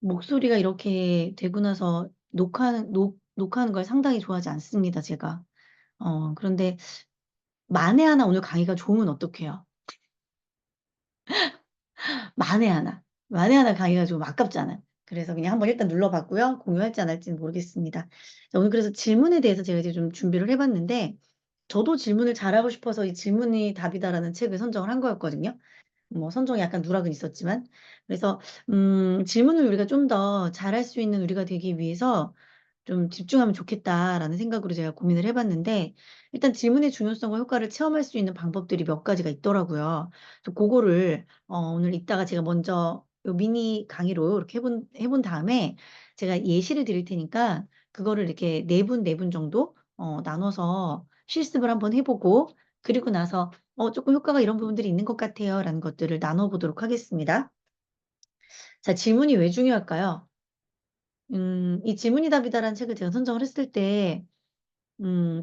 목소리가 이렇게 되고 나서 녹화하는 걸 상당히 좋아하지 않습니다, 제가. 그런데 만에 하나 오늘 강의가 좋으면 어떡해요? 만에 하나. 만에 하나 강의가 좀 아깝잖아요. 그래서 그냥 한번 일단 눌러봤고요. 공유할지 안 할지는 모르겠습니다. 자, 오늘 그래서 질문에 대해서 제가 이제 좀 준비를 해봤는데, 저도 질문을 잘하고 싶어서 이 질문이 답이다라는 책을 선정을 한 거였거든요. 뭐 선정에 약간 누락은 있었지만. 그래서 질문을 우리가 좀 더 잘할 수 있는 우리가 되기 위해서 좀 집중하면 좋겠다라는 생각으로 제가 고민을 해봤는데, 일단 질문의 중요성과 효과를 체험할 수 있는 방법들이 몇 가지가 있더라고요. 그래서 그거를 오늘 이따가 제가 먼저 요 미니 강의로 이렇게 해본 다음에 제가 예시를 드릴 테니까 그거를 이렇게 네 분 정도 나눠서 실습을 한번 해보고, 그리고 나서 조금 효과가 이런 부분들이 있는 것 같아요 라는 것들을 나눠보도록 하겠습니다. 자, 질문이 왜 중요할까요? 이 질문이 답이다라는 책을 제가 선정을 했을 때,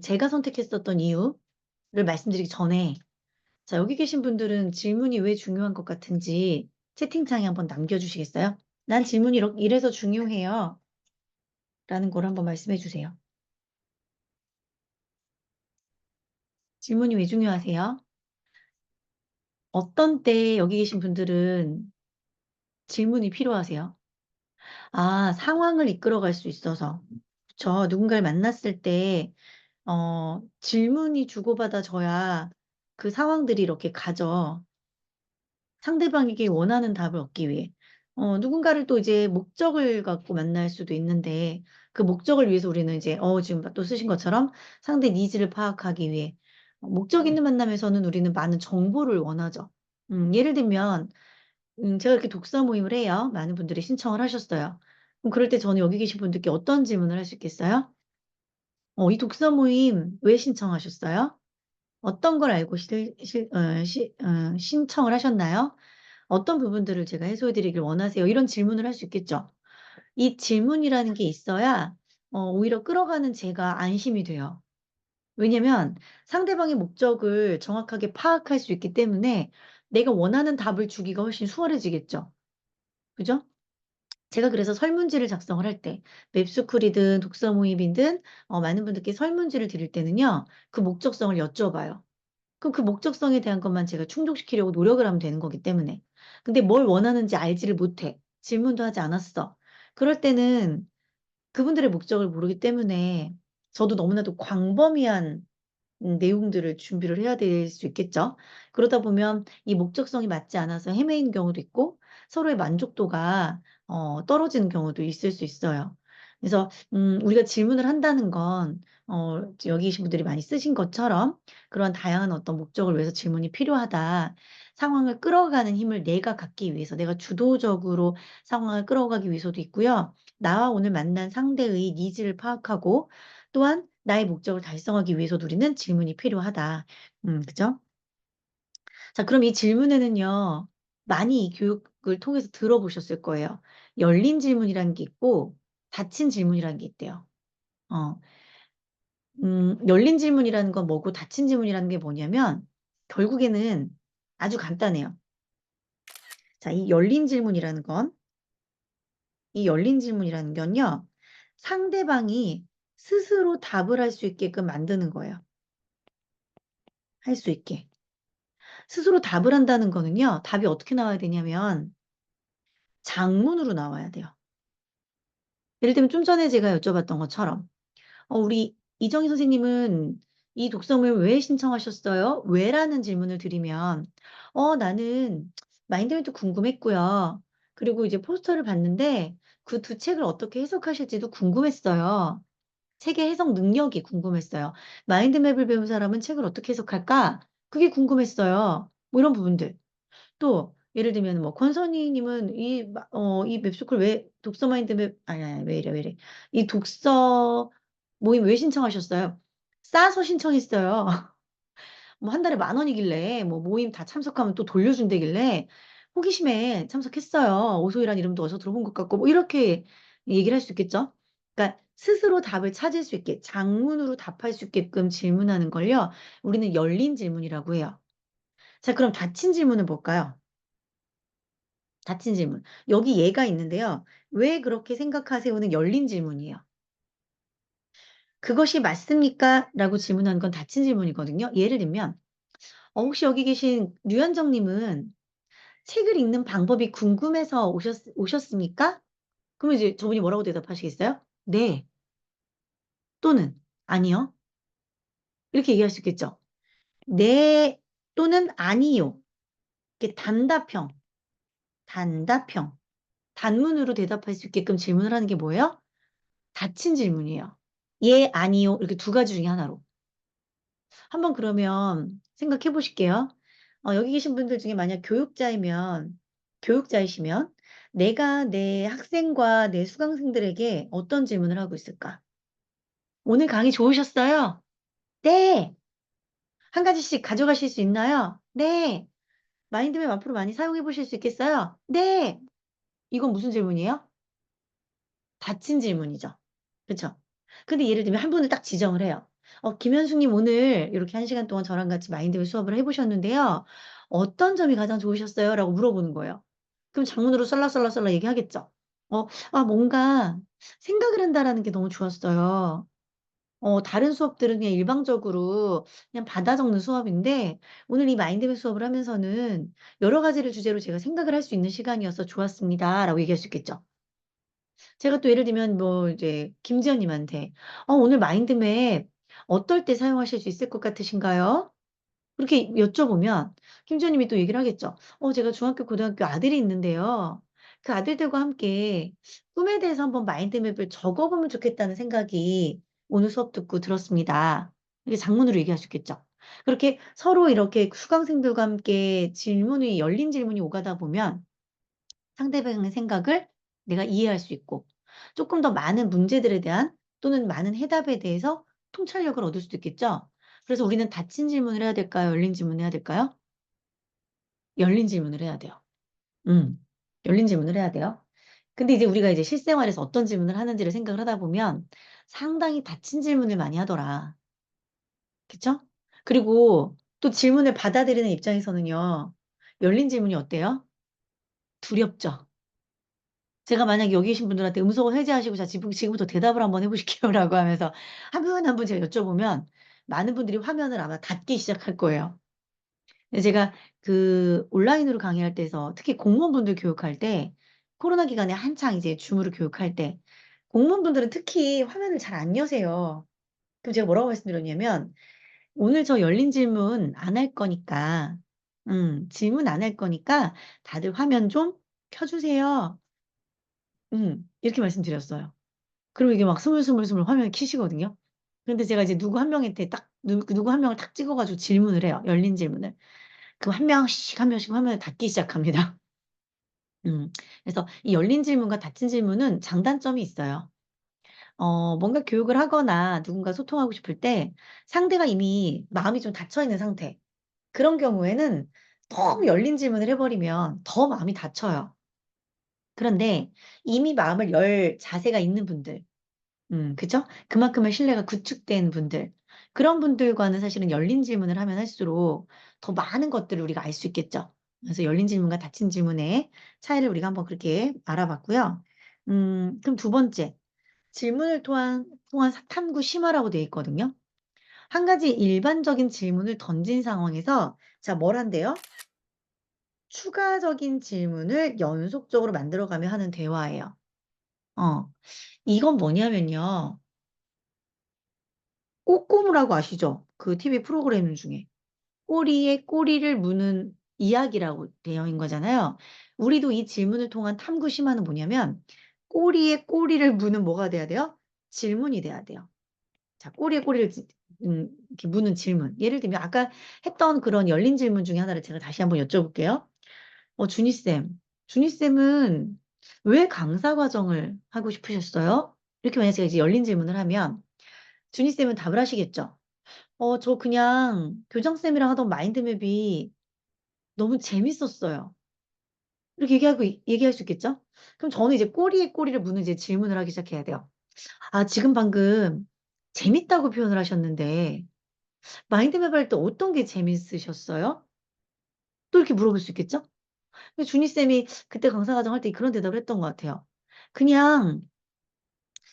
제가 선택했었던 이유를 말씀드리기 전에, 자, 여기 계신 분들은 질문이 왜 중요한 것 같은지 채팅창에 한번 남겨주시겠어요? 난 질문이 이래서 중요해요. 라는 걸 한번 말씀해 주세요. 질문이 왜 중요하세요? 어떤 때 여기 계신 분들은 질문이 필요하세요? 아, 상황을 이끌어갈 수 있어서. 그쵸. 누군가를 만났을 때, 질문이 주고받아져야 그 상황들이 이렇게 가죠. 상대방에게 원하는 답을 얻기 위해. 누군가를 또 이제 목적을 갖고 만날 수도 있는데, 그 목적을 위해서 우리는 이제, 지금 또 쓰신 것처럼 상대 니즈를 파악하기 위해. 목적 있는 만남에서는 우리는 많은 정보를 원하죠. 예를 들면, 제가 이렇게 독서 모임을 해요. 많은 분들이 신청을 하셨어요. 그럼 그럴 때 저는 여기 계신 분들께 어떤 질문을 할 수 있겠어요? 이 독서 모임 왜 신청하셨어요? 어떤 걸 알고 신청을 하셨나요? 어떤 부분들을 제가 해소해 드리길 원하세요? 이런 질문을 할 수 있겠죠. 이 질문이라는 게 있어야 오히려 끌어가는 제가 안심이 돼요. 왜냐면 상대방의 목적을 정확하게 파악할 수 있기 때문에 내가 원하는 답을 주기가 훨씬 수월해지겠죠. 그죠? 제가 그래서 설문지를 작성을 할 때, 웹스쿨이든 독서 모임이든 많은 분들께 설문지를 드릴 때는요, 그 목적성을 여쭤봐요. 그럼 그 목적성에 대한 것만 제가 충족시키려고 노력을 하면 되는 거기 때문에. 근데 뭘 원하는지 알지를 못해. 질문도 하지 않았어. 그럴 때는 그분들의 목적을 모르기 때문에 저도 너무나도 광범위한 내용들을 준비를 해야 될 수 있겠죠. 그러다 보면 이 목적성이 맞지 않아서 헤매이는 경우도 있고 서로의 만족도가 떨어지는 경우도 있을 수 있어요. 그래서 우리가 질문을 한다는 건 여기 계신 분들이 많이 쓰신 것처럼 그런 다양한 어떤 목적을 위해서 질문이 필요하다. 상황을 끌어가는 힘을 내가 갖기 위해서, 내가 주도적으로 상황을 끌어가기 위해서도 있고요. 나와 오늘 만난 상대의 니즈를 파악하고 또한 나의 목적을 달성하기 위해서 우리는 질문이 필요하다. 그죠? 자, 그럼 이 질문에는요, 많이 이 교육을 통해서 들어보셨을 거예요. 열린 질문이라는 게 있고, 닫힌 질문이라는 게 있대요. 어, 열린 질문이라는 건 뭐고, 닫힌 질문이라는 게 뭐냐면, 결국에는 아주 간단해요. 자, 이 열린 질문이라는 건요, 상대방이 스스로 답을 할 수 있게끔 만드는 거예요. 할 수 있게. 스스로 답을 한다는 거는요, 답이 어떻게 나와야 되냐면, 장문으로 나와야 돼요. 예를 들면 좀 전에 제가 여쭤봤던 것처럼, 우리 이정희 선생님은 이 독서물 왜 신청하셨어요? 왜? 라는 질문을 드리면, 나는 마인드맵도 궁금했고요. 그리고 이제 포스터를 봤는데, 그 두 책을 어떻게 해석하실지도 궁금했어요. 책의 해석 능력이 궁금했어요. 마인드맵을 배운 사람은 책을 어떻게 해석할까? 그게 궁금했어요. 뭐 이런 부분들. 또 예를 들면 뭐 권선희님은 이 웹소설 왜 독서 마인드맵 아니 왜 이래 이 독서 모임 왜 신청하셨어요? 싸서 신청했어요. 뭐 한 달에 10,000원이길래 뭐 모임 다 참석하면 또 돌려준다길래 호기심에 참석했어요. 오소희란 이름도 어디서 들어본 것 같고 뭐 이렇게 얘기를 할 수 있겠죠. 그러니까 스스로 답을 찾을 수 있게 장문으로 답할 수 있게끔 질문하는 걸요. 우리는 열린 질문이라고 해요. 자, 그럼 닫힌 질문은 뭘까요? 닫힌 질문. 여기 얘가 있는데요. "왜 그렇게 생각하세요?"는 열린 질문이에요. "그것이 맞습니까?" 라고 질문하는 건 닫힌 질문이거든요. 예를 들면 혹시 여기 계신 류현정 님은 "책을 읽는 방법이 궁금해서 오셨습니까?" 그러면 이제 저분이 뭐라고 대답하시겠어요? "네." 또는 "아니요." 이렇게 얘기할 수 있겠죠. "네." 또는 "아니요." 이렇게 단답형, 단답형, 단문으로 대답할 수 있게끔 질문을 하는 게 뭐예요? 닫힌 질문이에요. "예." "아니요." 이렇게 두 가지 중에 하나로. 한번 그러면 생각해 보실게요. 여기 계신 분들 중에 만약 교육자이시면 내가 내 학생과 내 수강생들에게 어떤 질문을 하고 있을까? "오늘 강의 좋으셨어요?" "네." "한 가지씩 가져가실 수 있나요?" "네." "마인드맵 앞으로 많이 사용해 보실 수 있겠어요?" "네." 이건 무슨 질문이에요? 닫힌 질문이죠. 그쵸? 근데 예를 들면 한 분을 딱 지정을 해요. 김현숙 님 오늘 요렇게 1 시간 동안 저랑 같이 마인드맵 수업을 해 보셨는데요. 어떤 점이 가장 좋으셨어요? 라고 물어보는 거예요. 그럼 장문으로 썰라썰라썰라 얘기하겠죠. 뭔가 생각을 한다라는 게 너무 좋았어요. 다른 수업들은 그냥 일방적으로 그냥 받아 적는 수업인데 오늘 이 마인드맵 수업을 하면서는 여러 가지를 주제로 제가 생각을 할 수 있는 시간이어서 좋았습니다."라고 얘기할 수 있겠죠. 제가 또 예를 들면 뭐 이제 김지연 님한테 "오늘 마인드맵 어떨 때 사용하실 수 있을 것 같으신가요?" 그렇게 여쭤보면 김지연 님이 또 얘기를 하겠죠. 제가 중학교, 고등학교 아들이 있는데요. 그 아들들과 함께 꿈에 대해서 한번 마인드맵을 적어 보면 좋겠다는 생각이 오늘 수업 듣고 들었습니다." 이렇게 장문으로 얘기할 수 있겠죠. 그렇게 서로 이렇게 수강생들과 함께 질문이 열린 질문이 오가다 보면 상대방의 생각을 내가 이해할 수 있고 쪼끔 더 많은 문제들에 대한 또는 많은 해답에 대해서 통찰력을 얻을 수도 있겠죠. 그래서 우리는 닫힌 질문을 해야 될까요? 열린 질문을 해야 될까요? 열린 질문을 해야 돼요. 음. 열린 질문을 해야 돼요. 근데 이제 우리가 이제 실생활에서 어떤 질문을 하는지를 생각을 하다 보면 상당히 닫힌 질문을 많이 하더라. 그쵸? 그리고 또 질문을 받아들이는 입장에서는요. 열린 질문이 어때요? 두렵죠. 제가 만약에 여기 계신 분들한테 "음성을 해제하시고 자 지금부터 대답을 한번 해 보실게요."라고 하면서 한 분 한 분 제가 여쭤보면 많은 분들이 화면을 아마 닫기 시작할 거예요. 근데 제가 그 온라인으로 강의할 때에서 특히 공무원분들 교육할 때 코로나 기간에 한창 이제 줌으로 교육할 때 공무원분들은 특히 화면을 잘 안 여세요. 그럼 제가 뭐라고 말씀드렸냐면 "오늘 저 열린 질문 안 할 거니까 질문 안 할 거니까 다들 화면 좀 켜 주세요." 이렇게 말씀드렸어요. 그리고 이게 막 스물스물스물 화면을 켜시거든요. 근데 제가 이제 누구 한 명한테 딱 누구 한 명을 탁 찍어 가지고 질문을 해요, 열린 질문을. 그럼 한 명씩 한 명씩 화면을 닫기 시작합니다. 그래서 이 열린 질문과 닫힌 질문은 장단점이 있어요. 뭔가 교육을 하거나 누군가 소통하고 싶을 때 상대가 이미 마음이 좀 닫혀 있는 상태, 그런 경우에는 너무 열린 질문을 해 버리면 더 마음이 닫혀요. 그런데 이미 마음을 열 자세가 있는 분들, 그죠? 그만큼의 신뢰가 구축된 분들. 그런 분들과는 사실은 열린 질문을 하면 할수록 더 많은 것들을 우리가 알 수 있겠죠. 그래서 열린 질문과 닫힌 질문의 차이를 우리가 한번 그렇게 알아봤고요. 그럼 두 번째, 질문을 통한 탐구 심화라고 되어 있거든요. 한 가지 일반적인 질문을 던진 상황에서 자 뭘 한대요? 추가적인 질문을 연속적으로 만들어 가며 하는 대화예요. 어. 이건 뭐냐면요. 꼬꼬무라고 아시죠? 그 TV 프로그램 중에. 꼬리에 꼬리를 무는 이야기라고 되어 있는 거잖아요. 우리도 이 질문을 통한 탐구 심화는 뭐냐면 꼬리에 꼬리를 무는 뭐가 돼야 돼요? 질문이 돼야 돼요. 자 꼬리에 꼬리를 이렇게 무는 질문. 예를 들면 아까 했던 그런 열린 질문 중에 하나를 제가 다시 한번 여쭤볼게요. 준희 쌤은 왜 강사 과정을 하고 싶으셨어요? 이렇게 만약 제가 이제 열린 질문을 하면 준희 쌤은 답을 하시겠죠. 저 그냥 교장 쌤이랑 하던 마인드맵이 너무 재밌었어요." 이렇게 얘기할 수 있겠죠? 그럼 저는 이제 꼬리에 꼬리를 무는 이제 질문을 하기 시작해야 돼요. "아 지금 방금 재밌다고 표현을 하셨는데 마인드맵 할 때 어떤 게 재밌으셨어요?" 또 이렇게 물어볼 수 있겠죠? 근데 준희쌤이 그때 강사과정 할 때 그런 대답을 했던 것 같아요. 그냥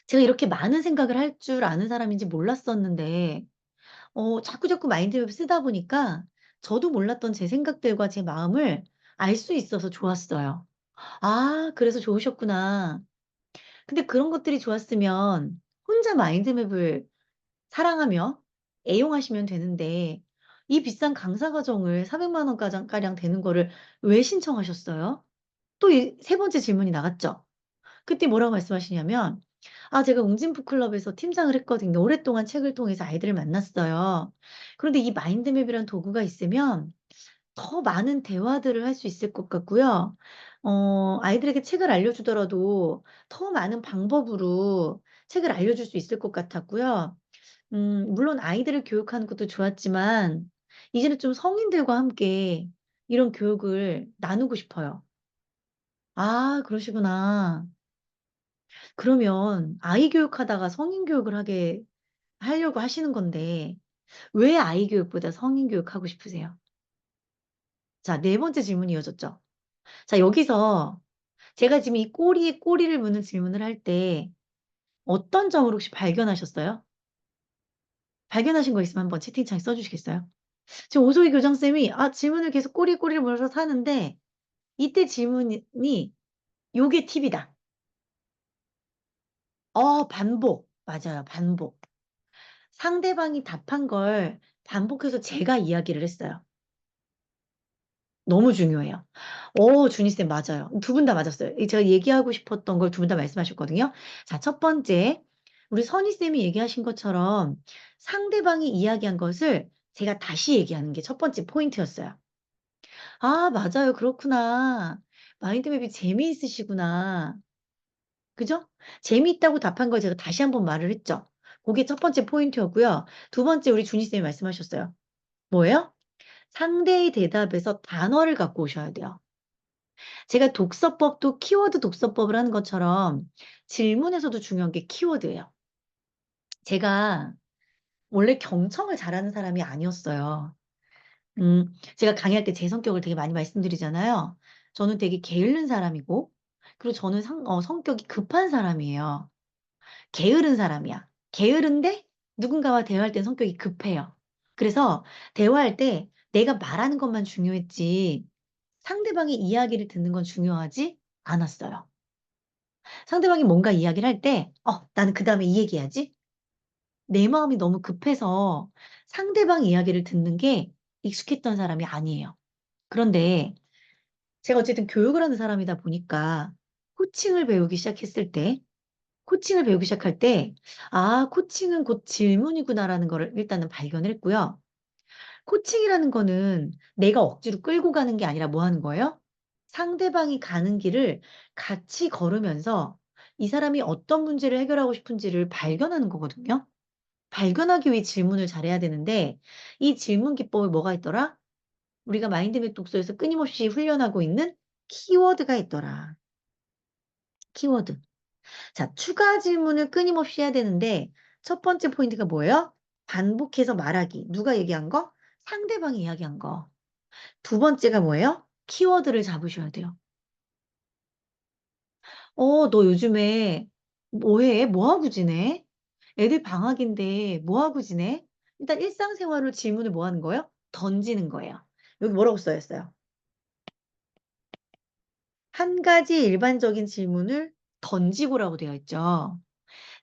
제가 이렇게 많은 생각을 할 줄 아는 사람인지 몰랐었는데, 자꾸자꾸 마인드맵 쓰다 보니까 저도 몰랐던 제 생각들과 제 마음을 알 수 있어서 좋았어요. 아, 그래서 좋으셨구나. 근데 그런 것들이 좋았으면 혼자 마인드맵을 사랑하며 애용하시면 되는데, 이 비싼 강사 과정을 400만 원 가량 되는 거를 왜 신청하셨어요? 또 이 세 번째 질문이 나갔죠. 그때 뭐라고 말씀하시냐면, 아, 제가 웅진북 클럽에서 팀장을 했거든요. 오랫동안 책을 통해서 아이들을 만났어요. 그런데 이 마인드맵이란 도구가 있으면 더 많은 대화들을 할 수 있을 것 같고요. 아이들에게 책을 알려주더라도 더 많은 방법으로 책을 알려줄 수 있을 것 같았고요. 물론 아이들을 교육하는 것도 좋았지만, 이제는 좀 성인들과 함께 이런 교육을 나누고 싶어요. 아, 그러시구나. 그러면 아이 교육하다가 성인 교육을 하려고 하시는 건데, 왜 아이 교육보다 성인 교육하고 싶으세요? 자, 네 번째 질문이 이어졌죠. 자, 여기서 제가 지금 이 꼬리에 꼬리를 무는 질문을 할 때 어떤 점을 혹시 발견하셨어요? 발견하신 거 있으면 한번 채팅창에 써주시겠어요? 지금 오소희 교장쌤이 질문을 계속 꼬리에 꼬리를 물어서 하는데, 이때 질문이 요게 팁이다. 반복. 맞아요. 반복. 상대방이 답한 걸 반복해서 제가 이야기를 했어요. 너무 중요해요. 준희쌤 맞아요. 두 분 다 맞았어요. 제가 얘기하고 싶었던 걸 두 분 다 말씀하셨거든요. 자, 첫 번째, 우리 선희쌤이 얘기하신 것처럼 상대방이 이야기한 것을 제가 다시 얘기하는 게 첫 번째 포인트였어요. 아, 맞아요. 그렇구나. 마인드맵이 재미있으시구나. 그죠? 재미있다고 답한 걸 제가 다시 한번 말을 했죠. 그게 첫 번째 포인트였고요. 두 번째, 우리 준희쌤이 말씀하셨어요. 뭐예요? 상대의 대답에서 단어를 갖고 오셔야 돼요. 제가 독서법도 키워드 독서법을 하는 것처럼 질문에서도 중요한 게 키워드예요. 제가 원래 경청을 잘하는 사람이 아니었어요. 제가 강의할 때 제 성격을 되게 많이 말씀드리잖아요. 저는 되게 게으른 사람이고, 그리고 저는 성격이 급한 사람이에요. 게으른 사람이야. 게으른데 누군가와 대화할 땐 성격이 급해요. 그래서 대화할 때 내가 말하는 것만 중요했지, 상대방의 이야기를 듣는 건 중요하지 않았어요. 상대방이 뭔가 이야기를 할 때, 나는 그 다음에 이 얘기해야지. 내 마음이 너무 급해서 상대방 이야기를 듣는 게 익숙했던 사람이 아니에요. 그런데 제가 어쨌든 교육을 하는 사람이다 보니까 코칭을 배우기 시작했을 때, 코칭을 배우기 시작할 때, 코칭은 곧 질문이구나라는 거를 일단은 발견을 했고요. 코칭이라는 거는 내가 억지로 끌고 가는 게 아니라 뭐 하는 거예요? 상대방이 가는 길을 같이 걸으면서 이 사람이 어떤 문제를 해결하고 싶은지를 발견하는 거거든요. 발견하기 위해 질문을 잘해야 되는데, 이 질문 기법에 뭐가 있더라? 우리가 마인드맵 독서에서 끊임없이 훈련하고 있는 키워드가 있더라. 키워드. 자, 추가 질문을 끊임없이 해야 되는데, 첫 번째 포인트가 뭐예요? 반복해서 말하기. 누가 얘기한 거? 상대방이 이야기한 거. 두 번째가 뭐예요? 키워드를 잡으셔야 돼요. 너 요즘에 뭐 해? 뭐 하고 지내? 애들 방학인데 뭐 하고 지내? 일단 일상생활로 질문을 뭐 하는 거예요? 던지는 거예요. 여기 뭐라고 써 있어요? 한 가지 일반적인 질문을 던지고라고 되어 있죠.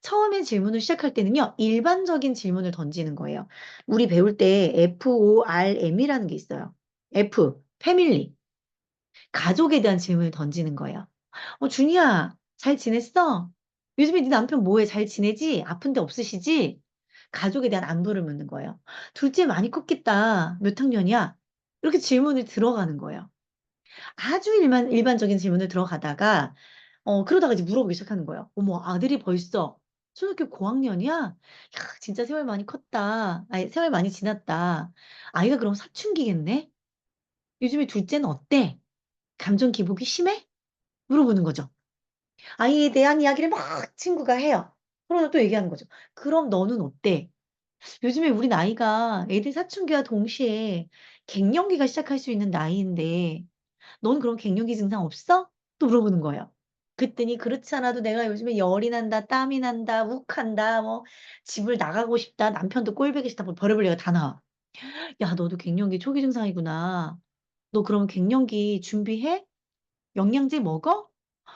처음에 질문을 시작할 때는요, 일반적인 질문을 던지는 거예요. 우리 배울 때 FORM이라는 게 있어요. F, 패밀리. 가족에 대한 질문을 던지는 거예요. 준이야, 잘 지냈어? 요즘에 네 남편 뭐해? 잘 지내지? 아픈 데 없으시지? 가족에 대한 안부를 묻는 거예요. 둘째 많이 컸겠다. 몇 학년이야? 이렇게 질문을 들어가는 거예요. 아주 일반적인 질문을 들어가다가, 그러다가 이제 물어보기 시작하는 거예요. 어머, 아들이 벌써 초등학교 고학년이야? 야, 진짜 세월 많이 컸다. 아니, 세월 많이 지났다. 아이가 그럼 사춘기겠네? 요즘에 둘째는 어때? 감정 기복이 심해? 물어보는 거죠. 아이에 대한 이야기를 막 친구가 해요. 그러다 또 얘기하는 거죠. 그럼 너는 어때? 요즘에 우리 나이가 애들 사춘기와 동시에 갱년기가 시작할 수 있는 나이인데, 넌 그럼 갱년기 증상 없어? 또 물어보는 거예요. 그랬더니 그렇지 않아도 내가 요즘에 열이 난다, 땀이 난다, 욱한다, 뭐 집을 나가고 싶다, 남편도 꼴보기 싫다, 뭐 별의별 얘기가 다 나와. 야, 너도 갱년기 초기 증상이구나. 너 그럼 갱년기 준비해? 영양제 먹어?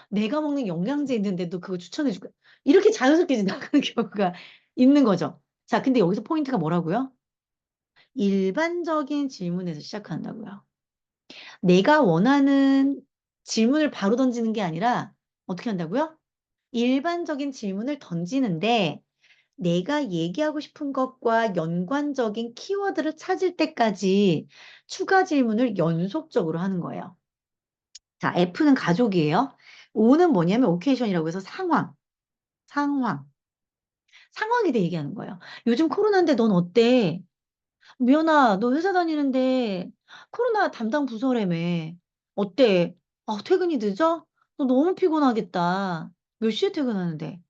내가 먹는 영양제 있는데 도 그거 추천해 줄 거야. 이렇게 자연스럽게 나가는 경우가 있는 거죠. 자, 근데 여기서 포인트가 뭐라고요? 일반적인 질문에서 시작한다고요. 내가 원하는 질문을 바로 던지는 게 아니라 어떻게 한다고요? 일반적인 질문을 던지는데 내가 얘기하고 싶은 것과 연관적인 키워드를 찾을 때까지 추가 질문을 연속적으로 하는 거예요. 자, F는 가족이에요. O는 뭐냐면 오케이션이라고 해서 상황, 상황. 상황에 대해 얘기하는 거예요. 요즘 코로나인데 넌 어때? 미연아, 너 회사 다니는데 코로나 담당 부서라며. 어때? 아, 퇴근이 늦어? 너 너무 피곤하겠다. 몇 시에 퇴근하는데?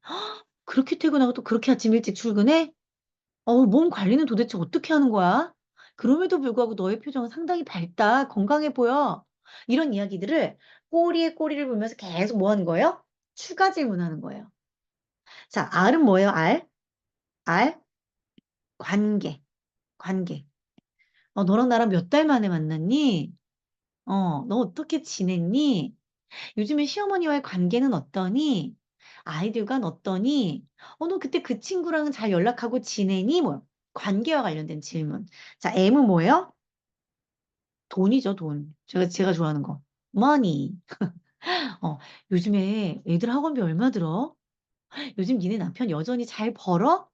그렇게 퇴근하고 또 그렇게 아침 일찍 출근해? 몸 관리는 도대체 어떻게 하는 거야? 그럼에도 불구하고 너의 표정은 상당히 밝다. 건강해 보여. 이런 이야기들을 꼬리에 꼬리를 물면서 계속 뭐 하는 거예요? 추가 질문하는 거예요. 자, R은 뭐예요? R? R? 관계. 관계. 너랑 나랑 몇 달 만에 만났니? 너 어떻게 지냈니? 요즘에 시어머니와의 관계는 어떠니? 아이들과는 어떠니? 너 그때 그 친구랑은 잘 연락하고 지내니? 뭐, 관계와 관련된 질문. 자, M은 뭐예요? 돈이죠, 돈. 제가 좋아하는 거. money. 어, 요즘에 애들 학원비 얼마 들어? 요즘 니네 남편 여전히 잘 벌어?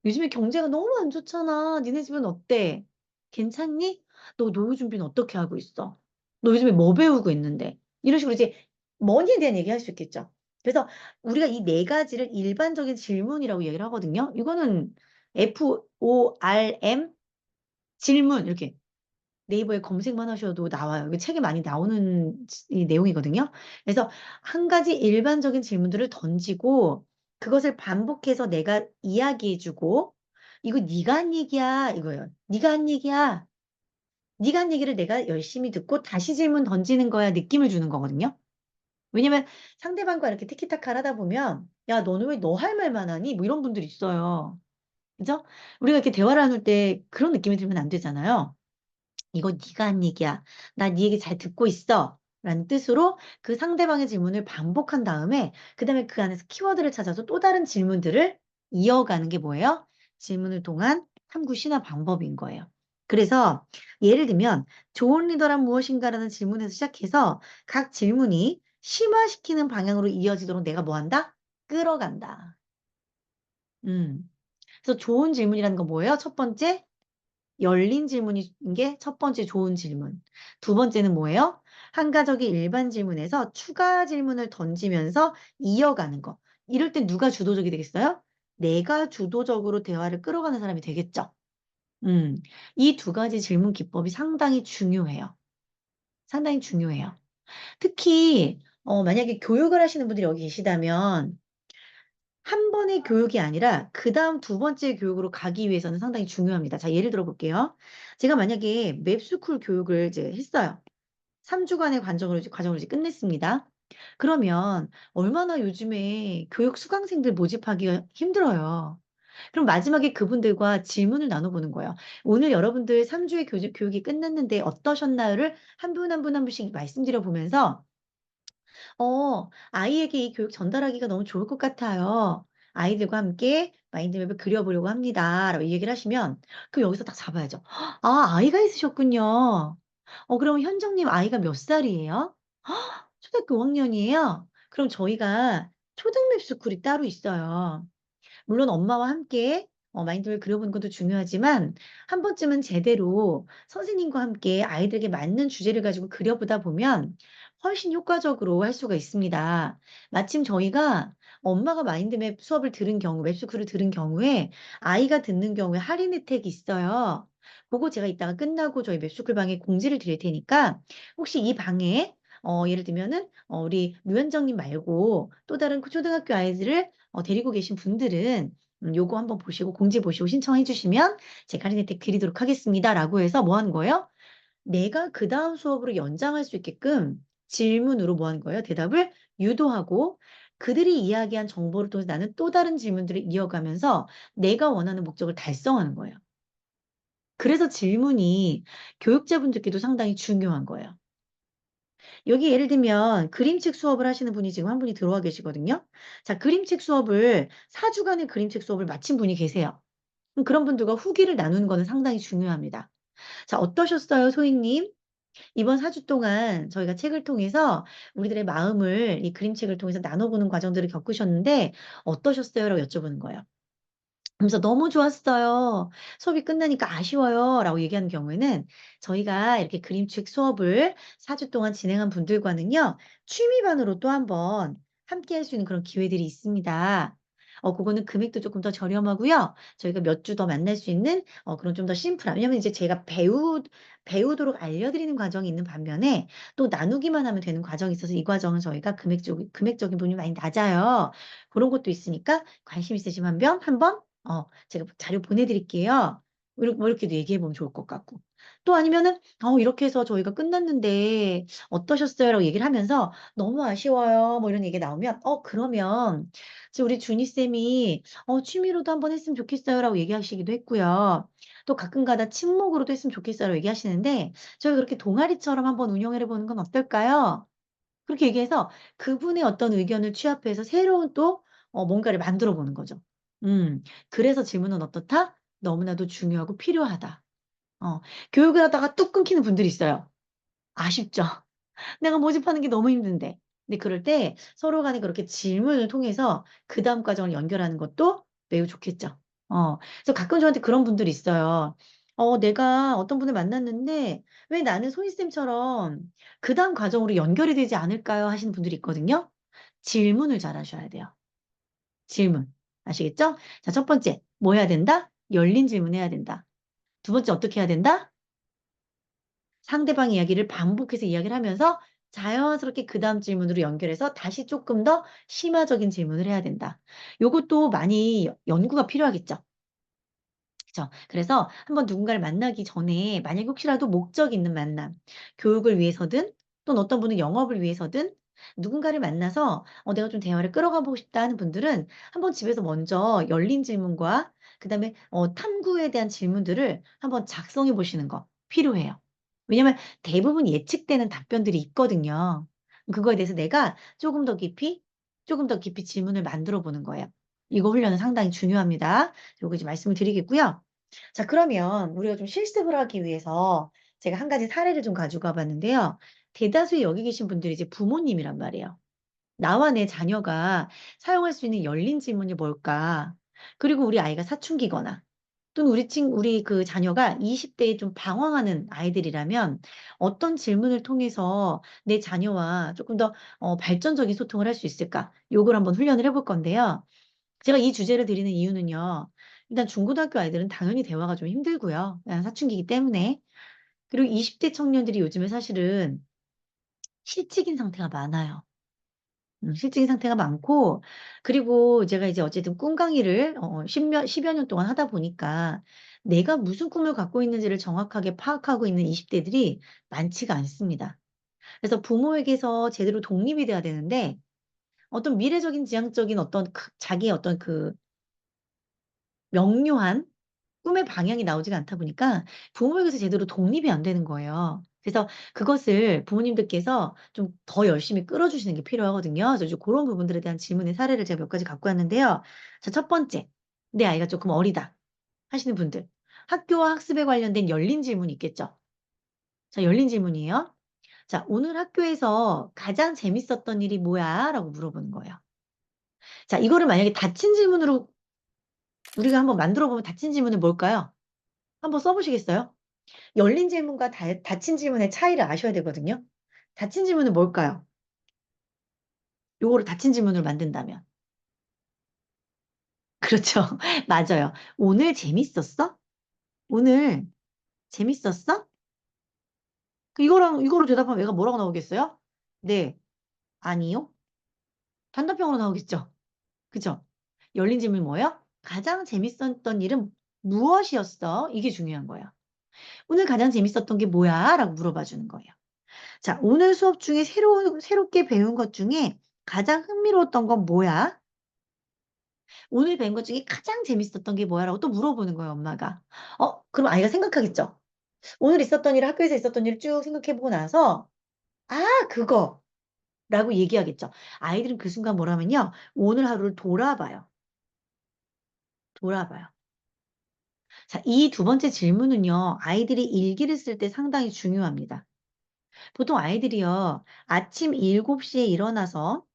요즘에 경제가 너무 안 좋잖아. 니네 집은 어때? 괜찮니? 너 노후 준비는 어떻게 하고 있어? 너 요즘에 뭐 배우고 있는데? 이런 식으로 이제 머니에 대한 얘기 할 수 있겠죠. 그래서 우리가 이 네 가지를 일반적인 질문이라고 얘기를 하거든요. 이거는 FORM 질문 이렇게 네이버에 검색만 하셔도 나와요. 이게 책에 많이 나오는 이 내용이거든요. 그래서 한 가지 일반적인 질문들을 던지고 그것을 반복해서 내가 이야기해주고 이거 네가 한 얘기야 이거예요. 네가 한 얘기야. 네가 한 얘기를 내가 열심히 듣고 다시 질문 던지는 거야 느낌을 주는 거거든요. 왜냐면 상대방과 이렇게 티키타카를 하다 보면 야 너는 왜 너 할 말만 하니? 뭐 이런 분들이 있어요. 그죠? 우리가 이렇게 대화를 나눌 때 그런 느낌이 들면 안 되잖아요. 이거 네가 한 얘기야. 나 네 얘기 잘 듣고 있어. 라는 뜻으로 그 상대방의 질문을 반복한 다음에 그다음에 그 안에서 키워드를 찾아서 또 다른 질문들을 이어가는 게 뭐예요? 질문을 통한 탐구 신화 방법인 거예요. 그래서 예를 들면 좋은 리더란 무엇인가라는 질문에서 시작해서 각 질문이 심화시키는 방향으로 이어지도록 내가 뭐 한다? 끌어간다. 음. 그래서 좋은 질문이라는 건 뭐예요? 첫 번째, 열린 질문인 게 첫 번째 좋은 질문. 두 번째는 뭐예요? 한가적인 일반 질문에서 추가 질문을 던지면서 이어가는 거. 이럴 땐 누가 주도적이 되겠어요? 내가 주도적으로 대화를 끌어가는 사람이 되겠죠. 음, 이 두 가지 질문 기법이 상당히 중요해요. 상당히 중요해요. 특히, 만약에 교육을 하시는 분들이 여기 계시다면, 한 번의 교육이 아니라 그 다음 두 번째 교육으로 가기 위해서는 상당히 중요합니다. 자, 예를 들어 볼게요. 제가 만약에 맵스쿨 교육을 이제 했어요. 3주간의 과정을 이제 끝냈습니다. 그러면 얼마나 요즘에 교육 수강생들 모집하기가 힘들어요. 그럼 마지막에 그분들과 질문을 나눠보는 거예요. 오늘 여러분들 3주의 교육이 끝났는데 어떠셨나요를 한 분 한 분 한 분씩 말씀드려 보면서 아이에게 이 교육 전달하기가 너무 좋을 것 같아요. 아이들과 함께 마인드맵을 그려보려고 합니다. 라고 얘기를 하시면, 그럼 여기서 딱 잡아야죠. 아, 아이가 있으셨군요. 그럼 현정님 아이가 몇 살이에요? 초등학교 5학년이에요? 그럼 저희가 초등맵 스쿨이 따로 있어요. 물론 엄마와 함께 마인드를 그려보는 것도 중요하지만 한 번쯤은 제대로 선생님과 함께 아이들에게 맞는 주제를 가지고 그려보다 보면 훨씬 효과적으로 할 수가 있습니다. 마침 저희가 엄마가 마인드맵 수업을 들은 경우, 맵스쿨을 들은 경우에 아이가 듣는 경우에 할인 혜택이 있어요. 그거 제가 이따가 끝나고 저희 맵스쿨 방에 공지를 드릴 테니까 혹시 이 방에 예를 들면은 우리 류현정님 말고 또 다른 그 초등학교 아이들을 데리고 계신 분들은 요거 한번 보시고 공지 보시고 신청해 주시면 제가 할인 혜택 드리도록 하겠습니다. 라고 해서 뭐 하는 거예요? 내가 그다음 수업으로 연장할 수 있게끔 질문으로 뭐 하는 거예요? 대답을 유도하고 그들이 이야기한 정보를 통해서 나는 또 다른 질문들을 이어가면서 내가 원하는 목적을 달성하는 거예요. 그래서 질문이 교육자분들께도 상당히 중요한 거예요. 여기 예를 들면 그림책 수업을 하시는 분이 지금 한 분이 들어와 계시거든요. 자, 그림책 수업을 4주간의 그림책 수업을 마친 분이 계세요. 그럼 그런 분들과 후기를 나누는 거는 상당히 중요합니다. 자, 어떠셨어요, 소희님? 이번 4주 동안 저희가 책을 통해서 우리들의 마음을 이 그림책을 통해서 나눠보는 과정들을 겪으셨는데 어떠셨어요? 라고 여쭤보는 거예요. 그래서 너무 좋았어요. 수업이 끝나니까 아쉬워요. 라고 얘기하는 경우에는 저희가 이렇게 그림책 수업을 4주 동안 진행한 분들과는요, 취미반으로 또 한번 함께 할 수 있는 그런 기회들이 있습니다. 그거는 금액도 조금 더 저렴하고요. 저희가 몇 주 더 만날 수 있는 그런 좀 더 심플한, 왜냐면 이제 제가 배우도록 알려드리는 과정이 있는 반면에 또 나누기만 하면 되는 과정이 있어서 이 과정은 저희가 금액적인 부분이 많이 낮아요. 그런 것도 있으니까 관심 있으시면 한번 제가 자료 보내드릴게요. 뭐 이렇게도 얘기해보면 좋을 것 같고. 또 아니면은, 이렇게 해서 저희가 끝났는데 어떠셨어요? 라고 얘기를 하면서 너무 아쉬워요. 뭐 이런 얘기 나오면, 그러면 지금 우리 준이쌤이 취미로도 한번 했으면 좋겠어요. 라고 얘기하시기도 했고요. 또 가끔가다 친목으로도 했으면 좋겠어요. 라고 얘기하시는데 저희가 그렇게 동아리처럼 한번 운영해보는 건 어떨까요? 그렇게 얘기해서 그분의 어떤 의견을 취합해서 새로운 또 뭔가를 만들어 보는 거죠. 그래서 질문은 어떻다? 너무나도 중요하고 필요하다. 어, 교육을 하다가 뚝 끊기는 분들이 있어요. 아쉽죠? 내가 모집하는 게 너무 힘든데. 근데 그럴 때 서로 간에 그렇게 질문을 통해서 그 다음 과정을 연결하는 것도 매우 좋겠죠. 그래서 가끔 저한테 그런 분들이 있어요. 내가 어떤 분을 만났는데 왜 나는 소희쌤처럼 그 다음 과정으로 연결이 되지 않을까요? 하시는 분들이 있거든요. 질문을 잘 하셔야 돼요. 질문. 아시겠죠? 자, 첫 번째, 뭐 해야 된다? 열린 질문 해야 된다. 두 번째, 어떻게 해야 된다? 상대방 이야기를 반복해서 이야기를 하면서 자연스럽게 그 다음 질문으로 연결해서 다시 조금 더 심화적인 질문을 해야 된다. 요것도 많이 연구가 필요하겠죠. 그죠? 그래서 한번 누군가를 만나기 전에 만약에 혹시라도 목적 있는 만남, 교육을 위해서든 또는 어떤 분은 영업을 위해서든 누군가를 만나서 내가 좀 대화를 끌어가 보고 싶다 하는 분들은 한번 집에서 먼저 열린 질문과 그다음에 탐구에 대한 질문들을 한번 작성해 보시는 거 필요해요. 왜냐하면 대부분 예측되는 답변들이 있거든요. 그거에 대해서 내가 조금 더 깊이 질문을 만들어 보는 거예요. 이거 훈련은 상당히 중요합니다. 요거 이제 말씀을 드리겠고요. 자, 그러면 우리가 좀 실습을 하기 위해서 제가 한 가지 사례를 좀 가지고 와봤는데요. 대다수의 여기 계신 분들이 이제 부모님이란 말이에요. 나와 내 자녀가 사용할 수 있는 열린 질문이 뭘까? 그리고 우리 아이가 사춘기거나 또는 우리 그 자녀가 20대에 좀 방황하는 아이들이라면 어떤 질문을 통해서 내 자녀와 조금 더 발전적인 소통을 할 수 있을까? 요걸 한번 훈련을 해볼 건데요. 제가 이 주제를 드리는 이유는요. 일단 중고등학교 아이들은 당연히 대화가 좀 힘들고요. 사춘기이기 때문에. 그리고 20대 청년들이 요즘에 사실은 실직인 상태가 많아요. 실직인 상태가 많고, 그리고 제가 이제 어쨌든 꿈 강의를 10여 년 동안 하다 보니까 내가 무슨 꿈을 갖고 있는지를 정확하게 파악하고 있는 20대들이 많지가 않습니다. 그래서 부모에게서 제대로 독립이 돼야 되는데 어떤 미래적인 지향적인 어떤 자기의 어떤 그 명료한 꿈의 방향이 나오지가 않다 보니까 부모에게서 제대로 독립이 안 되는 거예요. 그래서 그것을 부모님들께서 좀 더 열심히 끌어주시는 게 필요하거든요. 그래서 이제 그런 부분들에 대한 질문의 사례를 제가 몇 가지 갖고 왔는데요. 자, 첫 번째. 내 아이가 조금 어리다 하시는 분들. 학교와 학습에 관련된 열린 질문이 있겠죠. 자, 열린 질문이에요. 자, 오늘 학교에서 가장 재밌었던 일이 뭐야? 라고 물어보는 거예요. 자, 이거를 만약에 닫힌 질문으로 우리가 한번 만들어 보면 닫힌 질문은 뭘까요? 한번 써보시겠어요? 열린 질문과 닫힌 질문의 차이를 아셔야 되거든요. 닫힌 질문은 뭘까요? 요거를 닫힌 질문으로 만든다면. 그렇죠. 맞아요. 오늘 재밌었어? 오늘 재밌었어? 이거로 대답하면 얘가 뭐라고 나오겠어요? 네, 아니요. 단답형으로 나오겠죠. 그죠? 열린 질문이 뭐예요? 가장 재밌었던 일은 무엇이었어? 이게 중요한 거예요. 오늘 가장 재밌었던 게 뭐야? 라고 물어봐 주는 거예요. 자, 오늘 수업 중에 새롭게 배운 것 중에 가장 흥미로웠던 건 뭐야? 오늘 배운 것 중에 가장 재밌었던 게 뭐야? 라고 또 물어보는 거예요, 엄마가. 그럼 아이가 생각하겠죠? 오늘 있었던 일, 학교에서 있었던 일을 쭉 생각해보고 나서, 아, 그거! 라고 얘기하겠죠. 아이들은 그 순간 뭐라면요. 오늘 하루를 돌아봐요. 돌아봐요. 자, 이 두 번째 질문은요. 아이들이 일기를 쓸 때 상당히 중요합니다. 보통 아이들이요. 아침 7시에 일어나서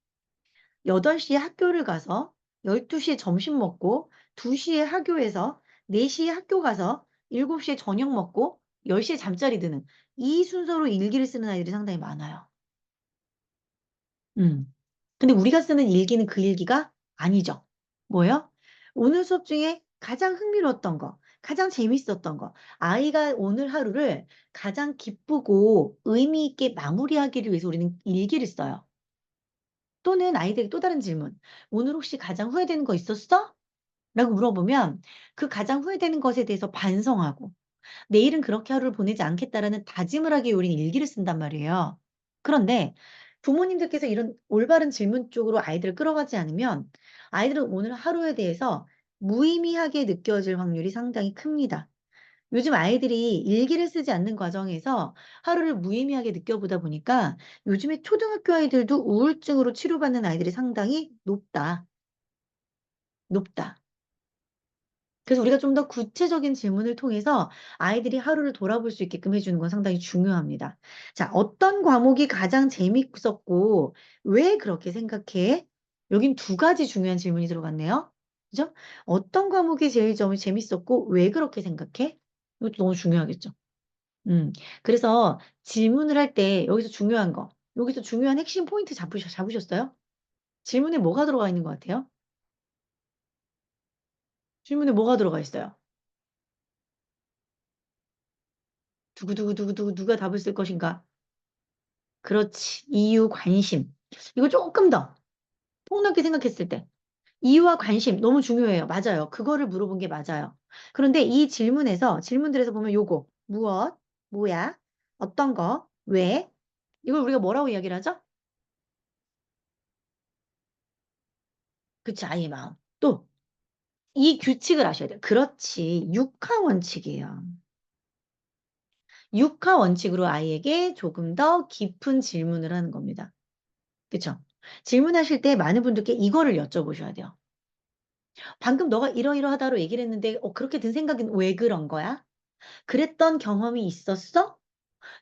8시에 학교를 가서 12시에 점심 먹고 2시에 학교에서 4시에 학교 가서 7시에 저녁 먹고 10시에 잠자리 드는 이 순서로 일기를 쓰는 아이들이 상당히 많아요. 음. 근데 우리가 쓰는 일기는 그 일기가 아니죠. 뭐예요? 오늘 수업 중에 가장 흥미로웠던 거, 가장 재밌었던 거, 아이가 오늘 하루를 가장 기쁘고 의미 있게 마무리하기를 위해서 우리는 일기를 써요. 또는 아이들에게 또 다른 질문. 오늘 혹시 가장 후회되는 거 있었어? 라고 물어보면 그 가장 후회되는 것에 대해서 반성하고 내일은 그렇게 하루를 보내지 않겠다라는 다짐을 하기 위해 우리는 일기를 쓴단 말이에요. 그런데 부모님들께서 이런 올바른 질문 쪽으로 아이들을 끌어가지 않으면 아이들은 오늘 하루에 대해서 무의미하게 느껴질 확률이 상당히 큽니다. 요즘 아이들이 일기를 쓰지 않는 과정에서 하루를 무의미하게 느껴보다 보니까 요즘에 초등학교 아이들도 우울증으로 치료받는 아이들이 상당히 높다. 높다. 그래서 우리가 좀 더 구체적인 질문을 통해서 아이들이 하루를 돌아볼 수 있게끔 해주는 건 상당히 중요합니다. 자, 어떤 과목이 가장 재밌었고 왜 그렇게 생각해? 여긴 두 가지 중요한 질문이 들어갔네요. 그죠? 어떤 과목이 제일 재밌었고 왜 그렇게 생각해? 이것도 너무 중요하겠죠. 음. 그래서 질문을 할 때 여기서 중요한 거, 여기서 중요한 핵심 포인트 잡으셨어요? 질문에 뭐가 들어가 있는 것 같아요? 질문에 뭐가 들어가 있어요? 두구두구두구두구 누가 답을 쓸 것인가? 그렇지. 이유, 관심. 이거 조금 더 폭넓게 생각했을 때. 이유와 관심 너무 중요해요. 맞아요. 그거를 물어본 게 맞아요. 그런데 이 질문들에서 보면 요거, 무엇, 뭐야, 어떤 거, 왜, 이걸 우리가 뭐라고 이야기를 하죠? 그치, 아이의 마음. 또, 이 규칙을 아셔야 돼요. 그렇지. 육하 원칙이에요. 육하 원칙으로 아이에게 조금 더 깊은 질문을 하는 겁니다. 그쵸? 질문하실 때 많은 분들께 이거를 여쭤보셔야 돼요. 방금 너가 이러이러하다로 얘기를 했는데, 그렇게 든 생각은 왜 그런 거야? 그랬던 경험이 있었어?